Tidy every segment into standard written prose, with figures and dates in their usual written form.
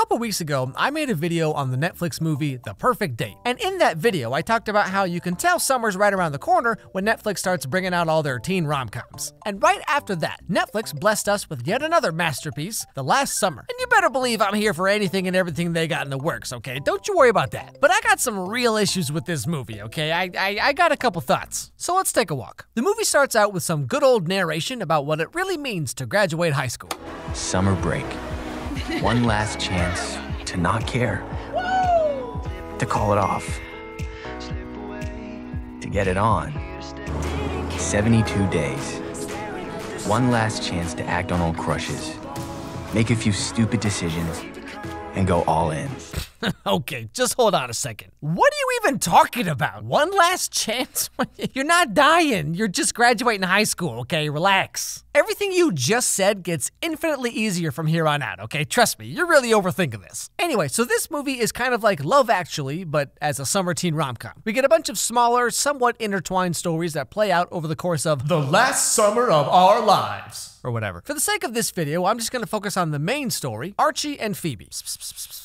couple weeks ago, I made a video on the Netflix movie The Perfect Date. And in that video, I talked about how you can tell summer's right around the corner when Netflix starts bringing out all their teen rom-coms. And right after that, Netflix blessed us with yet another masterpiece, The Last Summer. And you better believe I'm here for anything and everything they got in the works, okay? Don't you worry about that. But I got some real issues with this movie, okay? I got a couple thoughts. So let's take a walk. The movie starts out with some good old narration about what it really means to graduate high school. Summer break. One last chance to not care. To call it off. To get it on. 72 days. One last chance to act on old crushes. Make a few stupid decisions and go all in. Okay, just hold on a second. What are you even talking about? One last chance? You're not dying. You're just graduating high school, okay? Relax. Everything you just said gets infinitely easier from here on out, okay? Trust me, you're really overthinking this. Anyway, so this movie is kind of like Love Actually, but as a summer teen rom-com. We get a bunch of smaller, somewhat intertwined stories that play out over the course of the last summer of our lives, or whatever. For the sake of this video, I'm just gonna focus on the main story, Archie and Phoebe.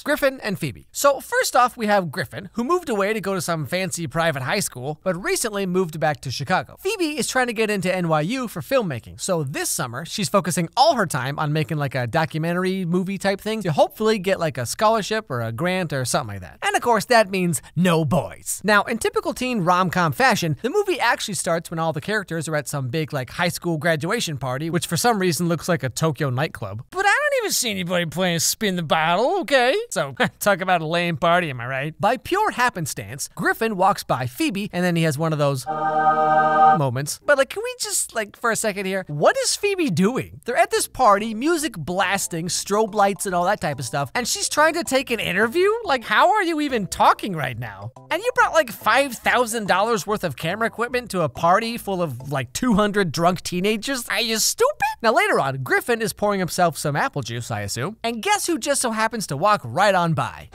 Griffin and Phoebe. So first off, we have Griffin, who moved away to go to some fancy private high school, but recently moved back to Chicago. Phoebe is trying to get into NYU for filmmaking, so this summer, she's focusing all her time on making like a documentary movie type thing to hopefully get like a scholarship or a grant or something like that. And of course, that means no boys. Now, in typical teen rom-com fashion, the movie actually starts when all the characters are at some big like high school graduation party, which for some reason looks like a Tokyo nightclub. But I don't even see anybody playing spin the bottle, okay? So, talk about a lame party, am I right? By pure happenstance, Griffin walks by Phoebe, and then he has one of those moments. But like, can we just like, for a second here, what is Phoebe doing? They're at this party, music blasting, strobe lights and all that type of stuff, and she's trying to take an interview? Like, how are you even talking right now? And you brought like $5,000 worth of camera equipment to a party full of like 200 drunk teenagers? Are you stupid? Now later on, Griffin is pouring himself some apple juice, I assume, and guess who just so happens to walk right on by?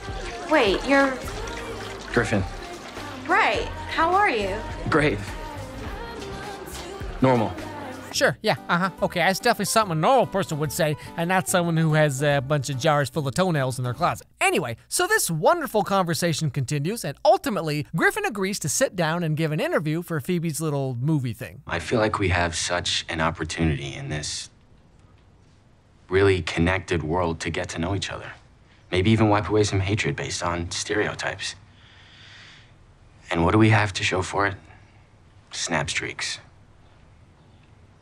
Wait, you're... Griffin. Right. How are you? Great. Normal. Sure, yeah, okay, that's definitely something a normal person would say, and not someone who has a bunch of jars full of toenails in their closet. Anyway, so this wonderful conversation continues, and ultimately, Griffin agrees to sit down and give an interview for Phoebe's little movie thing. I feel like we have such an opportunity in this really connected world to get to know each other. Maybe even wipe away some hatred based on stereotypes. And what do we have to show for it? Snap streaks.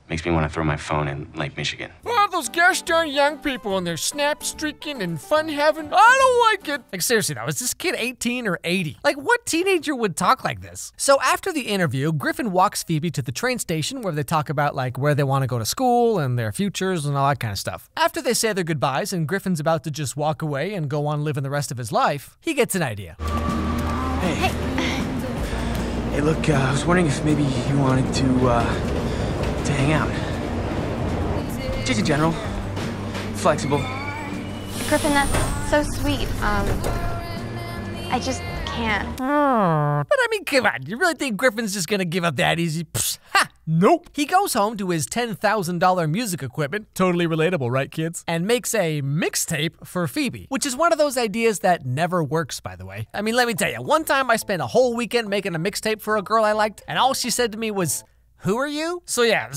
Makes me want to throw my phone in Lake Michigan. Oh, those gosh darn young people and their snap streaking and fun having. I don't like it. Like seriously though, is this kid 18 or 80? Like what teenager would talk like this? So after the interview, Griffin walks Phoebe to the train station where they talk about like where they want to go to school and their futures and all that kind of stuff. After they say their goodbyes and Griffin's about to just walk away and go on living the rest of his life, he gets an idea. Hey, look, I was wondering if maybe you wanted to hang out. Just in general. Flexible. Griffin, that's so sweet. I just can't. But I mean, come on, you really think Griffin's just gonna give up that easy? Psst, ha! Nope. He goes home to his $10,000 music equipment, totally relatable, right kids? And makes a mixtape for Phoebe, which is one of those ideas that never works, by the way. I mean, let me tell you, one time I spent a whole weekend making a mixtape for a girl I liked, and all she said to me was, "Who are you?" So yeah,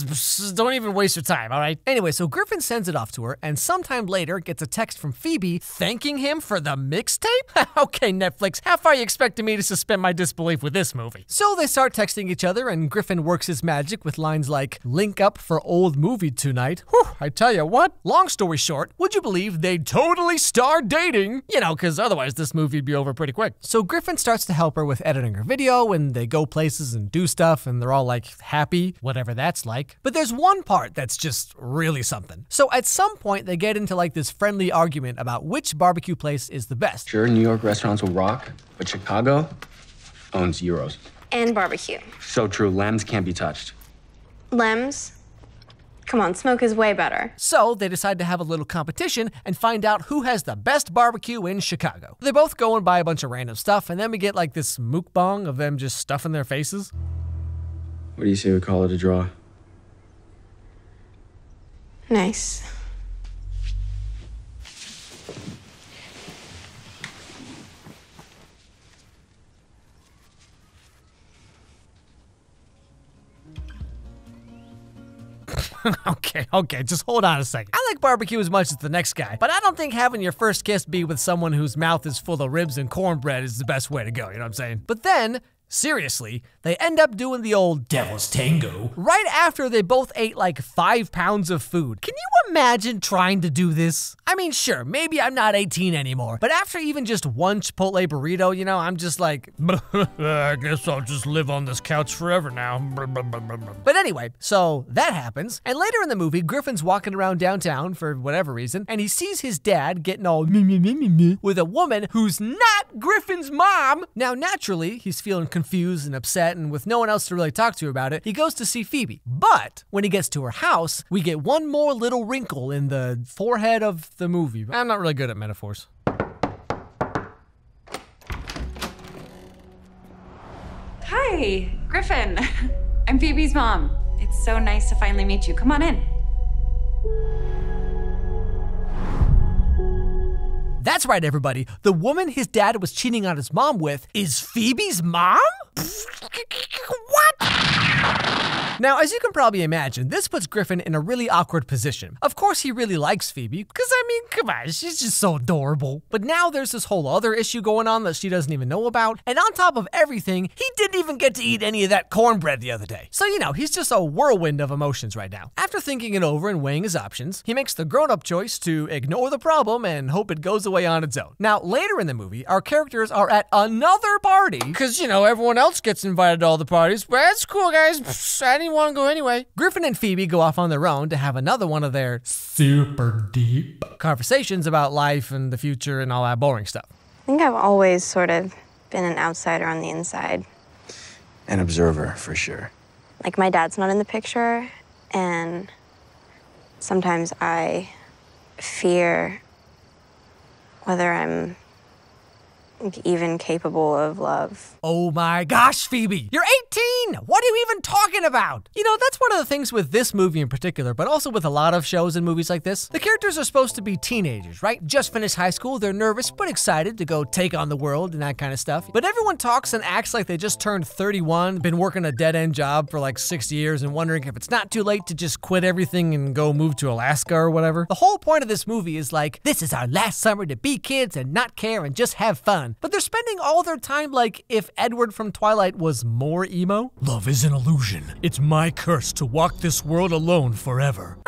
don't even waste your time, all right? Anyway, so Griffin sends it off to her, and sometime later gets a text from Phoebe thanking him for the mixtape? Okay, Netflix, how far are you expecting me to suspend my disbelief with this movie? So they start texting each other, and Griffin works his magic with lines like, "Link up for old movie tonight." Whew, I tell you what. Long story short, would you believe they'd totally start dating? You know, because otherwise this movie'd be over pretty quick. So Griffin starts to help her with editing her video, and they go places and do stuff, and they're all like happy, whatever that's like. But there's one part that's just really something. So at some point they get into like this friendly argument about which barbecue place is the best. Sure, New York restaurants will rock, but Chicago owns Euros. And barbecue. So true, Lems can't be touched. Lems? Come on, Smoke is way better. So they decide to have a little competition and find out who has the best barbecue in Chicago. They both go and buy a bunch of random stuff, and then we get like this mukbang of them just stuffing their faces. What do you say we call it a draw? Nice. Okay, just hold on a second. I like barbecue as much as the next guy, but I don't think having your first kiss be with someone whose mouth is full of ribs and cornbread is the best way to go, you know what I'm saying? But then, seriously, they end up doing the old devil's tango right after they both ate like 5 pounds of food. Can you imagine trying to do this? I mean, sure, maybe I'm not 18 anymore, but after even just one Chipotle burrito, you know, I'm just like, I guess I'll just live on this couch forever now. But anyway, so that happens, and later in the movie, Griffin's walking around downtown for whatever reason, and he sees his dad getting all me with a woman who's not Griffin's mom. Now, naturally, he's feeling confused and upset, and with no one else to really talk to about it, he goes to see Phoebe. But when he gets to her house, we get one more little wrinkle in the forehead of the movie. I'm not really good at metaphors. Hi, Griffin. I'm Phoebe's mom. It's so nice to finally meet you. Come on in. That's right, everybody. The woman his dad was cheating on his mom with is Phoebe's mom? What? Now, as you can probably imagine, this puts Griffin in a really awkward position. Of course, he really likes Phoebe, because I mean, come on, she's just so adorable. But now there's this whole other issue going on that she doesn't even know about, and on top of everything, he didn't even get to eat any of that cornbread the other day. So, you know, he's just a whirlwind of emotions right now. After thinking it over and weighing his options, he makes the grown-up choice to ignore the problem and hope it goes away on its own. Now, later in the movie, our characters are at another party, because, you know, everyone else gets invited to all the parties. But that's cool, guys. I didn't want to go anyway. Griffin and Phoebe go off on their own to have another one of their super deep conversations about life and the future and all that boring stuff. I think I've always sort of been an outsider on the inside. An observer, for sure. Like, my dad's not in the picture, and sometimes I fear whether I'm even capable of love. Oh my gosh, Phoebe, you're 18! What are you even talking about? You know, that's one of the things with this movie in particular, but also with a lot of shows and movies like this. The characters are supposed to be teenagers, right? Just finished high school, they're nervous but excited to go take on the world and that kind of stuff. But everyone talks and acts like they just turned 31, been working a dead-end job for like 6 years and wondering if it's not too late to just quit everything and go move to Alaska or whatever. The whole point of this movie is like, this is our last summer to be kids and not care and just have fun. But they're spending all their time like if Edward from Twilight was more emo. Love is an illusion. It's my curse to walk this world alone forever.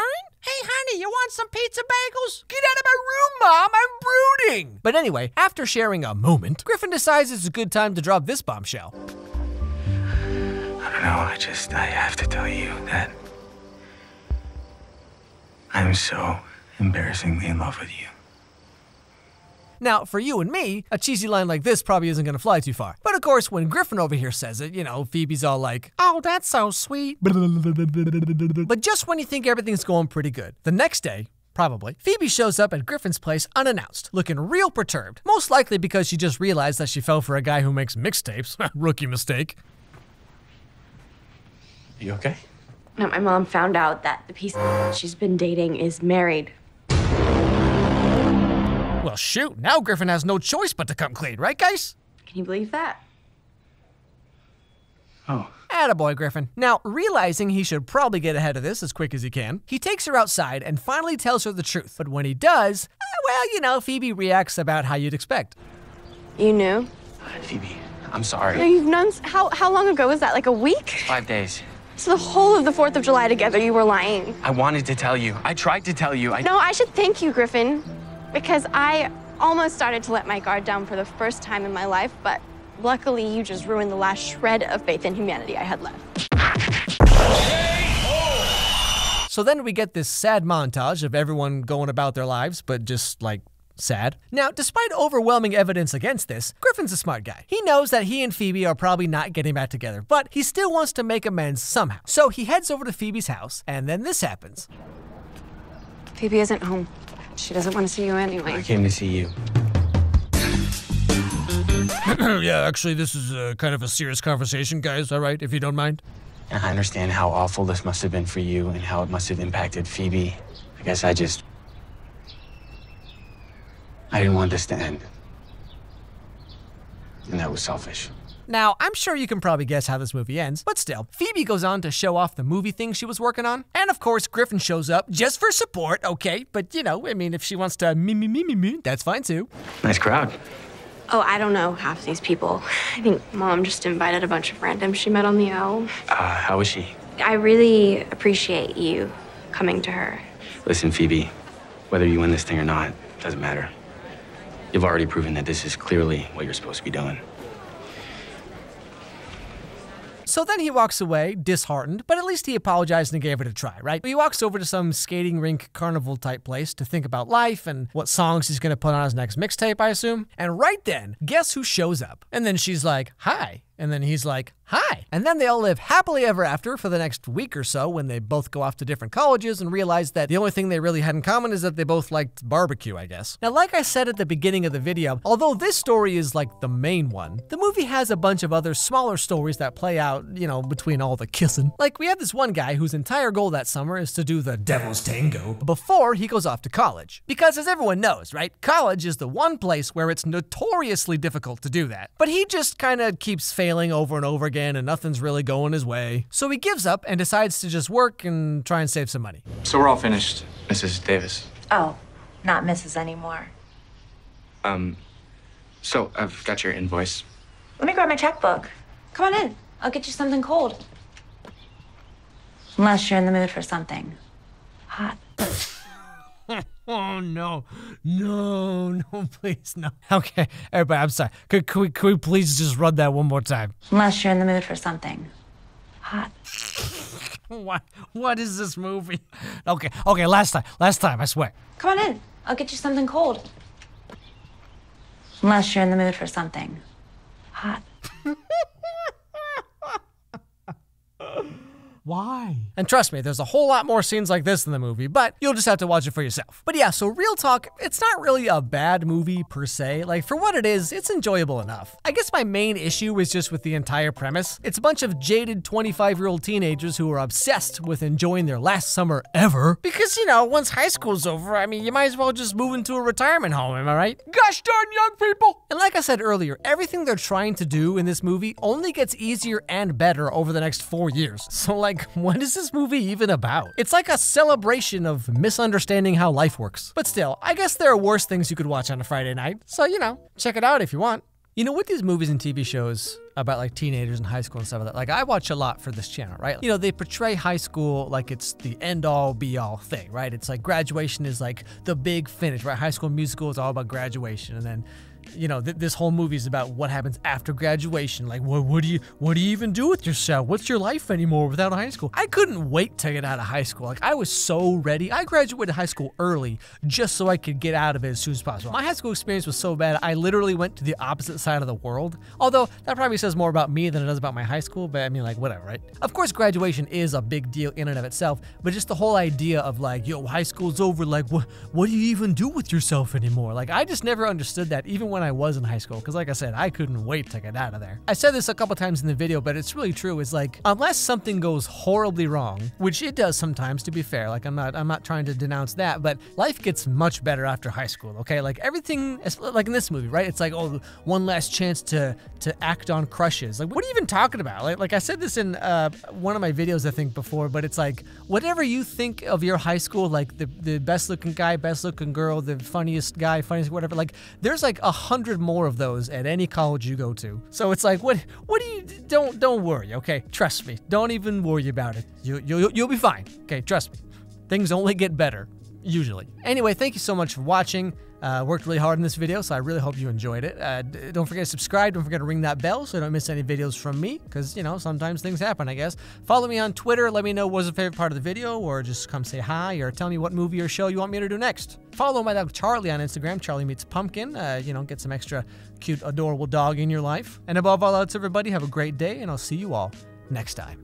Hey, honey, you want some pizza bagels? Get out of my room, Mom, I'm brooding. But anyway, after sharing a moment, Griffin decides it's a good time to drop this bombshell. I don't know, I have to tell you that I'm so embarrassingly in love with you. Now, for you and me, a cheesy line like this probably isn't gonna fly too far. But of course, when Griffin over here says it, you know, Phoebe's all like, oh, that's so sweet. But just when you think everything's going pretty good, the next day, probably, Phoebe shows up at Griffin's place unannounced, looking real perturbed. Most likely because she just realized that she fell for a guy who makes mixtapes. Rookie mistake. You okay? No, my mom found out that the piece she's been dating is married. Well, shoot, now Griffin has no choice but to come clean, right, guys? Can you believe that? Oh. Attaboy, Griffin. Now, realizing he should probably get ahead of this as quick as he can, he takes her outside and finally tells her the truth. But when he does, well, you know, Phoebe reacts about how you'd expect. You knew? Phoebe, I'm sorry. No, you've known. How long ago was that? Like a week? 5 days. So the whole of the 4th of July together, you were lying. I wanted to tell you. I tried to tell you. No, I should thank you, Griffin, because I almost started to let my guard down for the first time in my life, but luckily you just ruined the last shred of faith in humanity I had left. So then we get this sad montage of everyone going about their lives, but just like sad. Now, despite overwhelming evidence against this, Griffin's a smart guy. He knows that he and Phoebe are probably not getting back together, but he still wants to make amends somehow. So he heads over to Phoebe's house, and then this happens. Phoebe isn't home. She doesn't want to see you anyway. I came to see you. Yeah, actually, this is kind of a serious conversation, guys, all right, if you don't mind? And I understand how awful this must have been for you and how it must have impacted Phoebe. I guess I didn't want this to end. And that was selfish. Now, I'm sure you can probably guess how this movie ends, but still, Phoebe goes on to show off the movie thing she was working on. And of course, Griffin shows up just for support, okay? But you know, I mean, if she wants to me, that's fine too. Nice crowd. Oh, I don't know half these people. I think Mom just invited a bunch of randoms she met on the O. How was she? I really appreciate you coming to her. Listen, Phoebe, whether you win this thing or not, doesn't matter. You've already proven that this is clearly what you're supposed to be doing. So then he walks away, disheartened, but at least he apologized and gave it a try, right? He walks over to some skating rink carnival type place to think about life and what songs he's gonna put on his next mixtape, I assume. And right then, guess who shows up? And then she's like, hi. And then he's like, hi. And then they all live happily ever after for the next week or so when they both go off to different colleges and realize that the only thing they really had in common is that they both liked barbecue, I guess. Now, like I said at the beginning of the video, although this story is like the main one, the movie has a bunch of other smaller stories that play out, you know, between all the kissing. Like we have this one guy whose entire goal that summer is to do the Devil's Tango before he goes off to college. Because as everyone knows, right, college is the one place where it's notoriously difficult to do that. But he just kind of keeps failing over and over again and nothing's really going his way. So he gives up and decides to just work and try and save some money. So we're all finished, Mrs. Davis. Oh, not Mrs. anymore. So I've got your invoice. Let me grab my checkbook. Come on in. I'll get you something cold. Unless you're in the mood for something hot. Oh, no, please, no. Okay, everybody, I'm sorry. Could we please just run that one more time? Unless you're in the mood for something hot. What is this movie? Okay, last time, I swear. Come on in. I'll get you something cold. Unless you're in the mood for something hot. Why? And trust me, there's a whole lot more scenes like this in the movie, but you'll just have to watch it for yourself. But yeah, so real talk, it's not really a bad movie per se. Like for what it is, it's enjoyable enough. I guess my main issue is just with the entire premise. It's a bunch of jaded 25-year-old teenagers who are obsessed with enjoying their last summer ever. Because, you know, once high school's over, I mean, you might as well just move into a retirement home, am I right? Gosh darn young people! And like I said earlier, everything they're trying to do in this movie only gets easier and better over the next 4 years. So like, what is this movie even about? It's like a celebration of misunderstanding how life works. But still, I guess there are worse things you could watch on a Friday night. So, you know, check it out if you want. You know, with these movies and TV shows about like teenagers in high school and stuff like that, like I watch a lot for this channel, right? You know, they portray high school like it's the end all be all thing, right? It's like graduation is like the big finish, right? High School Musical is all about graduation. And then, you know, this whole movie is about what happens after graduation. Like, what do you even do with yourself? What's your life anymore without high school? I couldn't wait to get out of high school. Like, I was so ready. I graduated high school early just so I could get out of it as soon as possible. My high school experience was so bad, I literally went to the opposite side of the world. Although, that probably says more about me than it does about my high school, but I mean, like, whatever, right? Of course, graduation is a big deal in and of itself, but just the whole idea of like, yo, high school's over, like, what do you even do with yourself anymore? Like, I just never understood that, even when I was in high school, because like I said, I couldn't wait to get out of there. I said this a couple times in the video, but it's really true. It's like, unless something goes horribly wrong, which it does sometimes, to be fair, like I'm not trying to denounce that, but life gets much better after high school, okay? Like everything, like in this movie, right? It's like, oh, one last chance to act on crushes. Like, what are you even talking about? Like I said this in one of my videos, I think, before, but it's like, whatever you think of your high school, like the best looking guy, best looking girl, the funniest guy, funniest whatever, like there's like 100 more of those at any college you go to. So it's like, what do you, don't worry, okay? Trust me, don't even worry about it. You'll be fine, okay? Trust me. Things only get better, usually. Anyway, thank you so much for watching. Worked really hard in this video, so I really hope you enjoyed it. Don't forget to subscribe, don't forget to ring that bell so you don't miss any videos from me, because, you know, sometimes things happen, I guess. Follow me on Twitter, let me know what was your favorite part of the video, or just come say hi, or tell me what movie or show you want me to do next. Follow my dog Charlie on Instagram, Charlie Meets Pumpkin. You know, get some extra cute, adorable dog in your life. And above all else, everybody, have a great day, and I'll see you all next time.